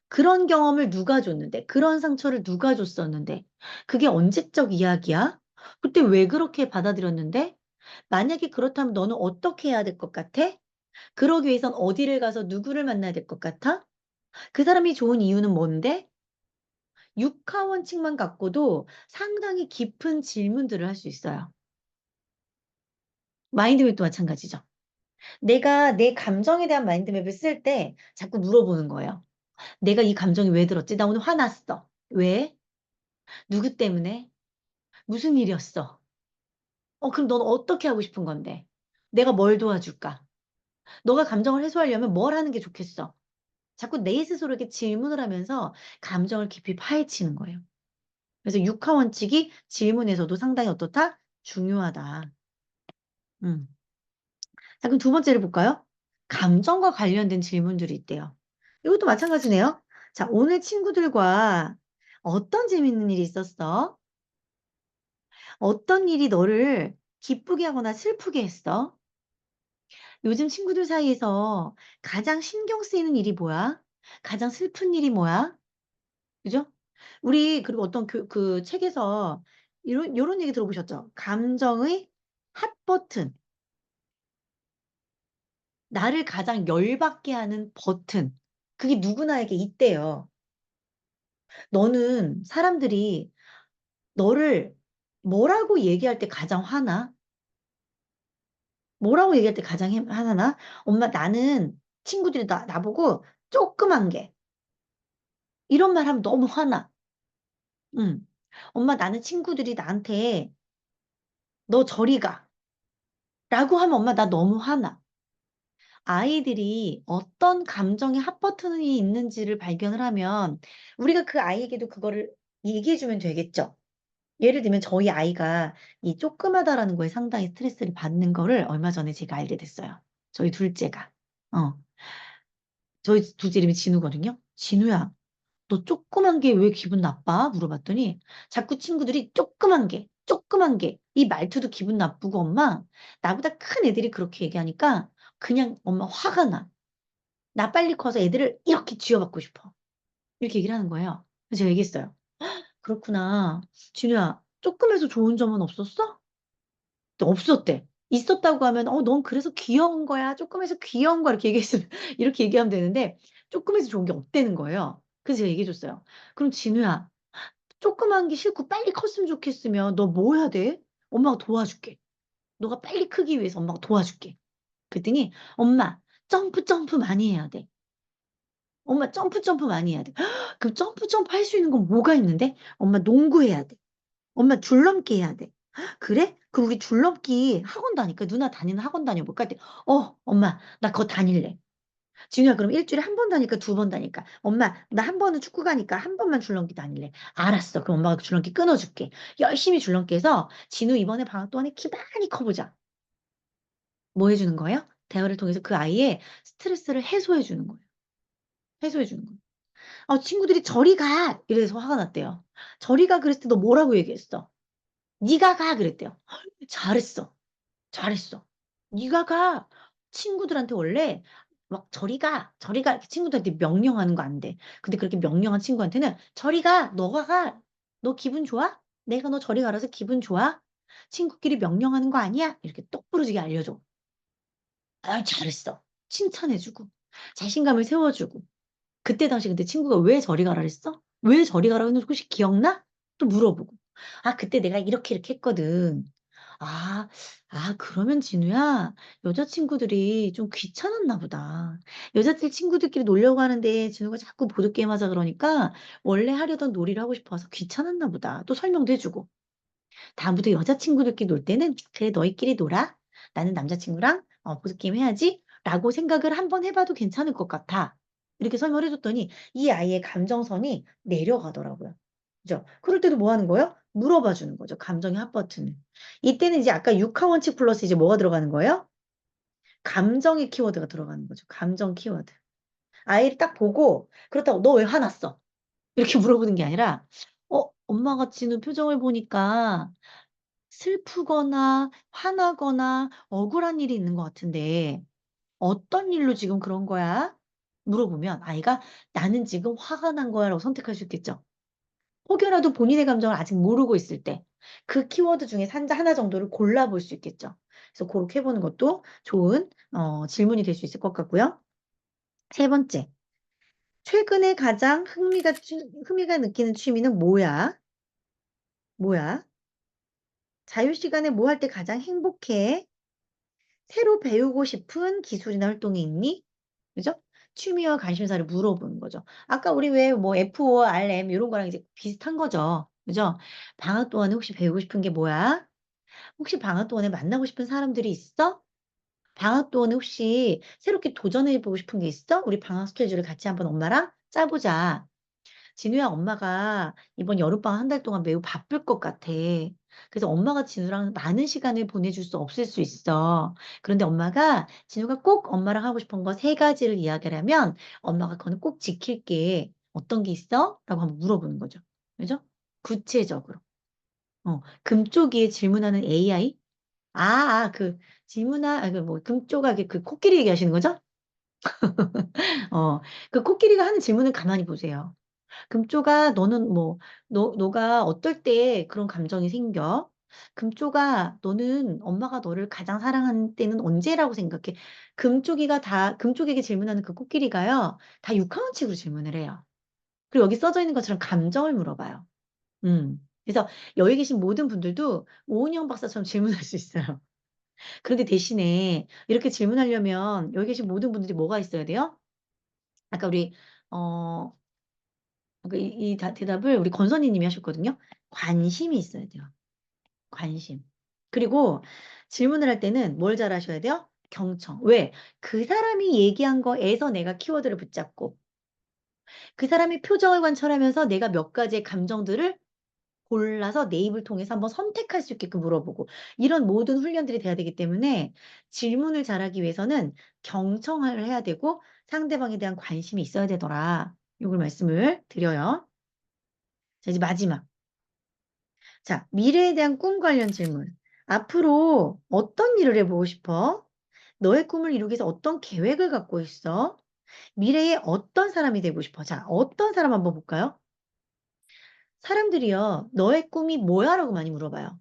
그런 경험을 누가 줬는데? 그런 상처를 누가 줬었는데? 그게 언제적 이야기야? 그때 왜 그렇게 받아들였는데? 만약에 그렇다면 너는 어떻게 해야 될 것 같아? 그러기 위해선 어디를 가서 누구를 만나야 될 것 같아? 그 사람이 좋은 이유는 뭔데? 육하 원칙만 갖고도 상당히 깊은 질문들을 할 수 있어요. 마인드맵도 마찬가지죠. 내가 내 감정에 대한 마인드맵을 쓸 때 자꾸 물어보는 거예요. 내가 이 감정이 왜 들었지? 나 오늘 화났어. 왜? 누구 때문에? 무슨 일이었어? 그럼 너는 어떻게 하고 싶은 건데? 내가 뭘 도와줄까? 너가 감정을 해소하려면 뭘 하는 게 좋겠어? 자꾸 내 스스로에게 질문을 하면서 감정을 깊이 파헤치는 거예요. 그래서 육하 원칙이 질문에서도 상당히 어떻다? 중요하다. 음. 자, 그럼 두 번째를 볼까요? 감정과 관련된 질문들이 있대요. 이것도 마찬가지네요. 자, 오늘 친구들과 어떤 재밌는 일이 있었어? 어떤 일이 너를 기쁘게 하거나 슬프게 했어? 요즘 친구들 사이에서 가장 신경 쓰이는 일이 뭐야? 가장 슬픈 일이 뭐야? 그죠? 우리, 그리고 어떤 그 책에서 요런 얘기 들어보셨죠? 감정의 핫 버튼. 나를 가장 열받게 하는 버튼. 그게 누구나에게 있대요. 너는 사람들이 너를 뭐라고 얘기할 때 가장 화나? 뭐라고 얘기할 때 가장 화나나? 엄마, 나는 친구들이 나보고 조그만 게 이런 말 하면 너무 화나. 응. 엄마, 나는 친구들이 나한테 너 저리 가. 라고 하면 엄마 나 너무 화나. 아이들이 어떤 감정의 핫버튼이 있는지를 발견을 하면 우리가 그 아이에게도 그거를 얘기해주면 되겠죠. 예를 들면 저희 아이가 이 조그마다라는 거에 상당히 스트레스를 받는 거를 얼마 전에 제가 알게 됐어요. 저희 둘째가. 어, 저희 둘째 이름이 진우거든요. 진우야, 너 조그만 게 왜 기분 나빠? 물어봤더니 자꾸 친구들이 조그만 게, 이 말투도 기분 나쁘고 엄마, 나보다 큰 애들이 그렇게 얘기하니까 그냥 엄마 화가 나. 나 빨리 커서 애들을 이렇게 쥐어받고 싶어. 이렇게 얘기를 하는 거예요. 그래서 제가 얘기했어요. 그렇구나. 진우야, 조금해서 좋은 점은 없었어? 또 없었대. 있었다고 하면, 넌 그래서 귀여운 거야. 조금해서 귀여운 거야. 이렇게 얘기했으면, 이렇게 얘기하면 되는데, 조금해서 좋은 게 없다는 거예요. 그래서 제가 얘기해줬어요. 그럼 진우야, 조그만 게 싫고 빨리 컸으면 좋겠으면 너 뭐 해야 돼? 엄마가 도와줄게. 너가 빨리 크기 위해서 엄마가 도와줄게. 그랬더니 엄마 점프 많이 해야 돼. 엄마 점프 많이 해야 돼. 그럼 점프 할 수 있는 건 뭐가 있는데? 엄마 농구해야 돼. 엄마 줄넘기 해야 돼. 그래? 그럼 우리 줄넘기 학원 다니까 누나 다니는 학원 다녀볼까? 했더니 엄마 나 그거 다닐래. 진우야, 그럼 일주일에 한 번 다니까 두 번 다니까. 엄마, 나 한 번은 축구 가니까 한 번만 줄넘기 다닐래. 알았어. 그럼 엄마가 그 줄넘기 끊어줄게. 열심히 줄넘기 해서 진우 이번에 방학 동안에 키 많이 커보자. 뭐 해주는 거예요? 대화를 통해서 그 아이의 스트레스를 해소해 주는 거예요. 해소해 주는 거예요. 친구들이 저리 가! 이래서 화가 났대요. 저리 가 그랬을 때 너 뭐라고 얘기했어? 네가 가! 그랬대요. 잘했어. 잘했어. 네가 가. 친구들한테 원래 막 저리 가 이렇게 친구들한테 명령하는 거 안 돼. 근데 그렇게 명령한 친구한테는 저리 가. 너가 가. 너 기분 좋아? 내가 너 저리 가라서 기분 좋아? 친구끼리 명령하는 거 아니야? 이렇게 똑부러지게 알려줘. 잘했어. 칭찬해주고 자신감을 세워주고. 그때 당시 근데 친구가 왜 저리 가라 그랬어? 왜 저리 가라고 했는지 혹시 기억나? 또 물어보고. 그때 내가 이렇게 했거든. 아, 그러면 진우야, 여자친구들이 좀 귀찮았나 보다. 친구들끼리 놀려고 하는데 진우가 자꾸 보드게임 하자 그러니까 원래 하려던 놀이를 하고 싶어서 귀찮았나 보다. 또 설명도 해주고. 다음부터 여자친구들끼리 놀 때는 그래, 너희끼리 놀아. 나는 남자친구랑 보드게임 해야지. 라고 생각을 한번 해봐도 괜찮을 것 같아. 이렇게 설명을 해줬더니 이 아이의 감정선이 내려가더라고요. 그죠? 그럴 때도 뭐 하는 거예요? 물어봐 주는 거죠. 감정의 핫 버튼을. 이때는 이제 아까 육하원칙 플러스 이제 뭐가 들어가는 거예요? 감정의 키워드가 들어가는 거죠. 감정 키워드. 아이를 딱 보고 그렇다고 너 왜 화났어? 이렇게 물어보는 게 아니라 엄마가 지는 표정을 보니까 슬프거나 화나거나 억울한 일이 있는 것 같은데 어떤 일로 지금 그런 거야? 물어보면 아이가 나는 지금 화가 난 거야라고 선택할 수 있겠죠. 혹여라도 본인의 감정을 아직 모르고 있을 때 그 키워드 중에 산자 하나 정도를 골라볼 수 있겠죠. 그래서 그렇게 해보는 것도 좋은 질문이 될 수 있을 것 같고요. 세 번째, 최근에 가장 흥미가 느끼는 취미는 뭐야? 뭐야? 자유시간에 뭐 할 때 가장 행복해? 새로 배우고 싶은 기술이나 활동이 있니? 그죠? 취미와 관심사를 물어보는 거죠. 아까 우리 왜 뭐 F5, RM 이런 거랑 이제 비슷한 거죠. 그죠? 방학 동안에 혹시 배우고 싶은 게 뭐야? 혹시 방학 동안에 만나고 싶은 사람들이 있어? 방학 동안에 혹시 새롭게 도전해보고 싶은 게 있어? 우리 방학 스케줄을 같이 한번 엄마랑 짜보자. 진우야, 엄마가 이번 여름방학 한 달 동안 매우 바쁠 것 같아. 그래서 엄마가 진우랑 많은 시간을 보내줄 수 없을 수 있어. 그런데 엄마가 진우가 꼭 엄마랑 하고 싶은 거 세 가지를 이야기하면 엄마가 그거는 꼭 지킬게. 어떤 게 있어? 라고 한번 물어보는 거죠. 그죠? 구체적으로. 금쪽이에 질문하는 AI? 금쪽하게 그 코끼리 얘기하시는 거죠? 어, 그 코끼리가 하는 질문을 가만히 보세요. 금쪽아, 너는 너가 어떨 때 그런 감정이 생겨? 금쪽아, 너는 엄마가 너를 가장 사랑하는 때는 언제라고 생각해? 금쪽에게 질문하는 그 코끼리가요, 다 육하원칙으로 질문을 해요. 그리고 여기 써져 있는 것처럼 감정을 물어봐요. 그래서 여기 계신 모든 분들도 오은영 박사처럼 질문할 수 있어요. 그런데 대신에 이렇게 질문하려면 여기 계신 모든 분들이 뭐가 있어야 돼요? 아까 어, 대답을 우리 권선희님이 하셨거든요. 관심이 있어야 돼요. 관심. 그리고 질문을 할 때는 뭘 잘 하셔야 돼요? 경청. 왜? 그 사람이 얘기한 거에서 내가 키워드를 붙잡고 그 사람의 표정을 관찰하면서 내가 몇 가지의 감정들을 골라서 내 입을 통해서 한번 선택할 수 있게끔 물어보고 이런 모든 훈련들이 돼야 되기 때문에 질문을 잘하기 위해서는 경청을 해야 되고 상대방에 대한 관심이 있어야 되더라. 이걸 말씀을 드려요. 자, 이제 마지막. 자, 미래에 대한 꿈 관련 질문. 앞으로 어떤 일을 해보고 싶어? 너의 꿈을 이루기 위해서 어떤 계획을 갖고 있어? 미래에 어떤 사람이 되고 싶어? 자, 어떤 사람 한번 볼까요? 사람들이요, 너의 꿈이 뭐야? 라고 많이 물어봐요.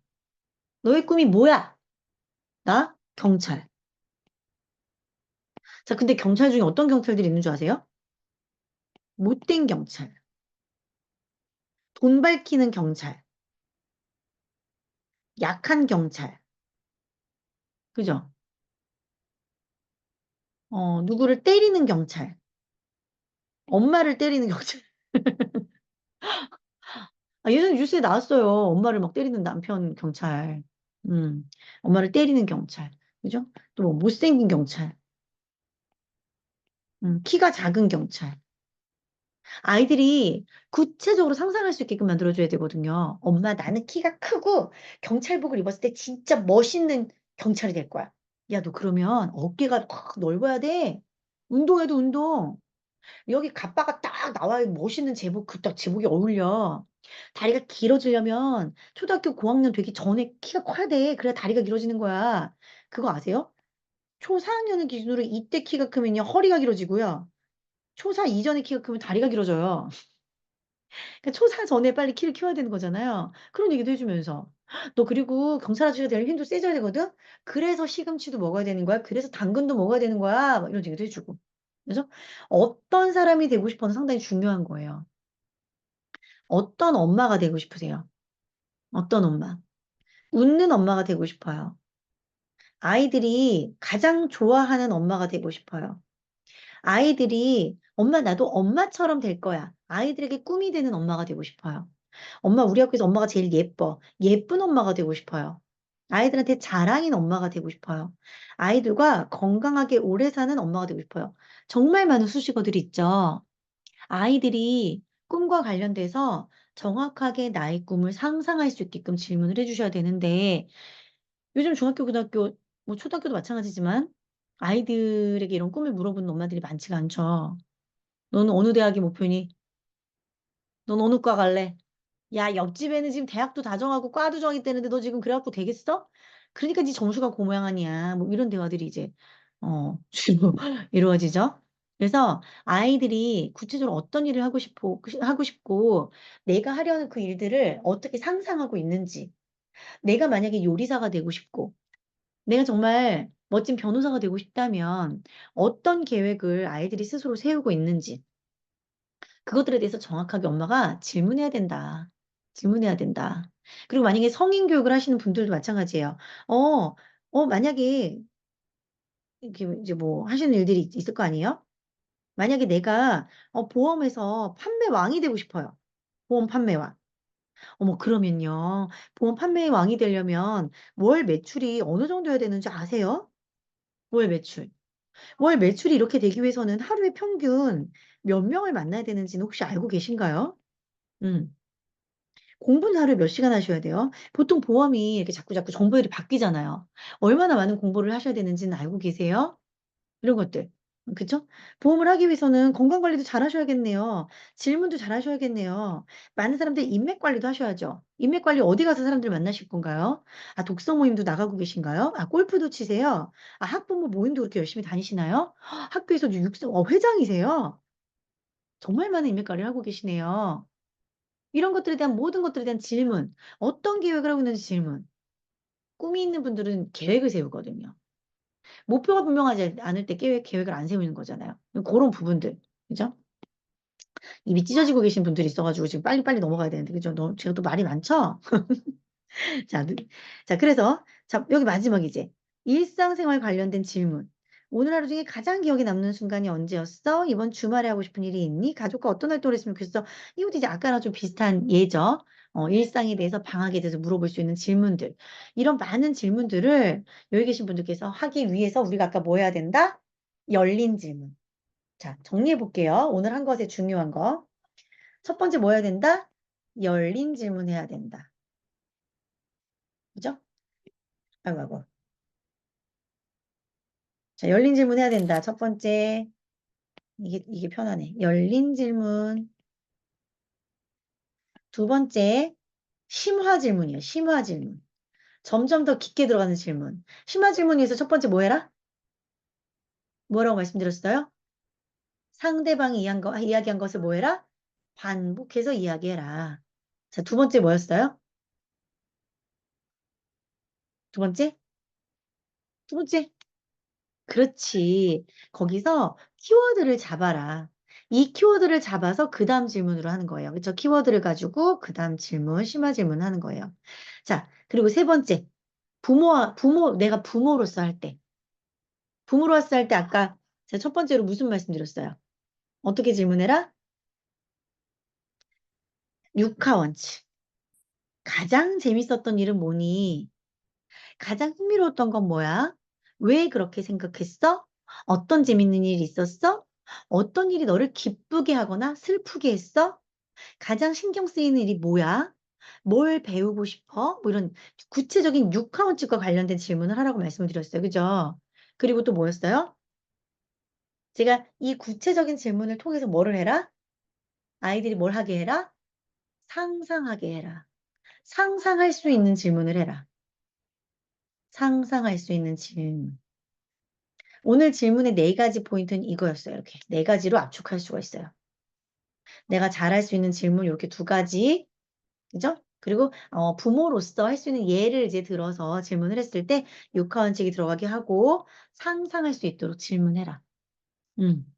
너의 꿈이 뭐야? 나? 경찰. 자, 근데 경찰 중에 어떤 경찰들이 있는 줄 아세요? 못된 경찰, 돈 밝히는 경찰, 약한 경찰. 그죠? 누구를 때리는 경찰, 엄마를 때리는 경찰. 아, 예전에 뉴스에 나왔어요. 엄마를 막 때리는 남편 경찰. 음, 엄마를 때리는 경찰. 그죠? 또 뭐 못생긴 경찰, 키가 작은 경찰. 아이들이 구체적으로 상상할 수 있게끔 만들어줘야 되거든요. 엄마, 나는 키가 크고 경찰복을 입었을 때 진짜 멋있는 경찰이 될 거야. 야, 너 그러면 어깨가 확 넓어야 돼. 운동해도 운동. 여기 가빠가 딱 나와야 멋있는 제복, 그 딱 제복이 어울려. 다리가 길어지려면 초등학교 고학년 되기 전에 키가 커야 돼. 그래야 다리가 길어지는 거야. 그거 아세요? 초 4학년을 기준으로 이때 키가 크면요, 허리가 길어지고요. 초사 이전에 키가 크면 다리가 길어져요. 그러니까 초사 전에 빨리 키를 키워야 되는 거잖아요. 그런 얘기도 해주면서. 너 그리고 경찰 아저씨가 되려면 힘도 세져야 되거든? 그래서 시금치도 먹어야 되는 거야. 그래서 당근도 먹어야 되는 거야. 막 이런 얘기도 해주고. 그래서 어떤 사람이 되고 싶어는 상당히 중요한 거예요. 어떤 엄마가 되고 싶으세요? 어떤 엄마? 웃는 엄마가 되고 싶어요. 아이들이 가장 좋아하는 엄마가 되고 싶어요. 아이들이 엄마 나도 엄마처럼 될 거야. 아이들에게 꿈이 되는 엄마가 되고 싶어요. 엄마 우리 학교에서 엄마가 제일 예뻐. 예쁜 엄마가 되고 싶어요. 아이들한테 자랑인 엄마가 되고 싶어요. 아이들과 건강하게 오래 사는 엄마가 되고 싶어요. 정말 많은 수식어들이 있죠. 아이들이 꿈과 관련돼서 정확하게 나의 꿈을 상상할 수 있게끔 질문을 해주셔야 되는데 요즘 중학교, 고등학교, 뭐 초등학교도 마찬가지지만 아이들에게 이런 꿈을 물어보는 엄마들이 많지가 않죠. 너는 어느 대학이 목표니? 넌 어느 과 갈래? 야, 옆집에는 지금 대학도 다 정하고 과도 정했다는데 너 지금 그래갖고 되겠어? 그러니까 네 점수가 그 모양이야. 뭐 이런 대화들이 이제 주로 이루어지죠. 그래서 아이들이 구체적으로 어떤 일을 하고 싶고 내가 하려는 그 일들을 어떻게 상상하고 있는지 내가 만약에 요리사가 되고 싶고 내가 정말 멋진 변호사가 되고 싶다면 어떤 계획을 아이들이 스스로 세우고 있는지 그것들에 대해서 정확하게 엄마가 질문해야 된다. 질문해야 된다. 그리고 만약에 성인 교육을 하시는 분들도 마찬가지예요. 만약에 이렇게 이제 뭐 하시는 일들이 있을 거 아니에요? 만약에 내가 보험에서 판매왕이 되고 싶어요. 보험 판매왕. 어머, 그러면요. 보험 판매왕이 되려면 월 매출이 어느 정도여야 되는지 아세요? 월 매출. 월 매출이 이렇게 되기 위해서는 하루에 평균 몇 명을 만나야 되는지는 혹시 알고 계신가요? 음. 공부는 하루에 몇 시간 하셔야 돼요? 보통 보험이 이렇게 자꾸자꾸 정보율이 바뀌잖아요. 얼마나 많은 공부를 하셔야 되는지는 알고 계세요? 이런 것들. 그쵸? 보험을 하기 위해서는 건강 관리도 잘 하셔야겠네요. 질문도 잘 하셔야겠네요. 많은 사람들이 인맥 관리도 하셔야죠. 인맥 관리 어디 가서 사람들 만나실 건가요? 아, 독서 모임도 나가고 계신가요? 아, 골프도 치세요? 아, 학부모 모임도 그렇게 열심히 다니시나요? 학교에서 회장이세요? 정말 많은 인맥 관리를 하고 계시네요. 이런 것들에 대한 모든 것들에 대한 질문, 어떤 계획을 하고 있는지 질문. 꿈이 있는 분들은 계획을 세우거든요. 목표가 분명하지 않을 때 계획을 안 세우는 거잖아요. 그런 부분들. 그죠? 입이 찢어지고 계신 분들이 있어가지고 지금 빨리빨리 넘어가야 되는데, 그죠? 제가 또 말이 많죠? 자, 자, 그래서, 자, 여기 마지막 이제. 일상생활 관련된 질문. 오늘 하루 중에 가장 기억에 남는 순간이 언제였어? 이번 주말에 하고 싶은 일이 있니? 가족과 어떤 활동을 했으면 좋겠어? 이것도 이제 아까랑 좀 비슷한 예죠. 일상에 대해서 방학에 대해서 물어볼 수 있는 질문들. 이런 많은 질문들을 여기 계신 분들께서 하기 위해서 우리가 아까 뭐 해야 된다? 열린 질문. 자, 정리해 볼게요. 오늘 한 것의 중요한 거. 첫 번째 뭐 해야 된다? 열린 질문 해야 된다. 그죠? 아이고, 아이고. 자, 열린 질문 해야 된다. 첫 번째. 이게 편하네. 열린 질문. 두 번째, 심화 질문이에요. 심화 질문. 점점 더 깊게 들어가는 질문. 심화 질문에서 첫 번째 뭐 해라? 뭐라고 말씀드렸어요? 상대방이 이야기한 것을 뭐 해라? 반복해서 이야기해라. 자, 두 번째 뭐였어요? 두 번째? 두 번째. 그렇지. 거기서 키워드를 잡아라. 이 키워드를 잡아서 그 다음 질문으로 하는 거예요. 그렇죠? 키워드를 가지고 그 다음 질문, 심화 질문 하는 거예요. 자, 그리고 세 번째. 내가 부모로서 할 때. 부모로서 할 때 아까 제가 첫 번째로 무슨 말씀드렸어요? 어떻게 질문해라? 육하 원칙. 가장 재밌었던 일은 뭐니? 가장 흥미로웠던 건 뭐야? 왜 그렇게 생각했어? 어떤 재밌는 일이 있었어? 어떤 일이 너를 기쁘게 하거나 슬프게 했어? 가장 신경 쓰이는 일이 뭐야? 뭘 배우고 싶어? 뭐 이런 구체적인 육하 원칙과 관련된 질문을 하라고 말씀을 드렸어요. 그죠? 그리고 또 뭐였어요? 제가 이 구체적인 질문을 통해서 뭐를 해라? 아이들이 뭘 하게 해라? 상상하게 해라. 상상할 수 있는 질문을 해라. 상상할 수 있는 질문. 오늘 질문의 네 가지 포인트는 이거였어요. 이렇게 네 가지로 압축할 수가 있어요. 내가 잘할 수 있는 질문 이렇게 두 가지, 그죠? 그리고 부모로서 할 수 있는 예를 이제 들어서 질문을 했을 때 육하원칙이 들어가게 하고 상상할 수 있도록 질문해라.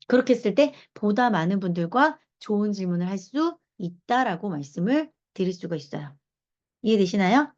그렇게 했을 때 보다 많은 분들과 좋은 질문을 할 수 있다라고 말씀을 드릴 수가 있어요. 이해되시나요?